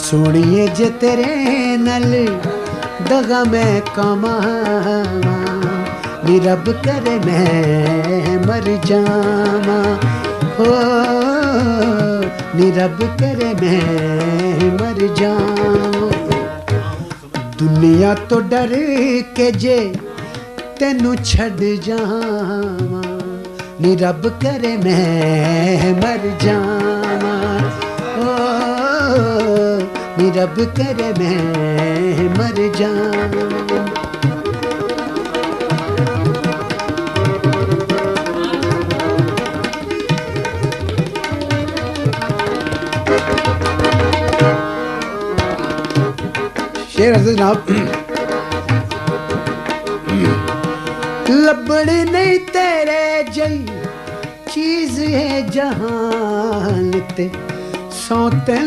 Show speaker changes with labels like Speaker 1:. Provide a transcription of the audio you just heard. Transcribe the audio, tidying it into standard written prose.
Speaker 1: सोनिए जे तेरे नल दगा मैं कमावा नी रब करे मैं मर जावा हो नी रब करे मैं मर जावा दुनिया तो डर के जे तेनू छड़ जावा नी रब करे मैं मर जावा ओ नी रब करे मैं मर जावा शेर अर्ज़ जनाब लबड़ नहीं तेरे जई चीज है जहान ते सौते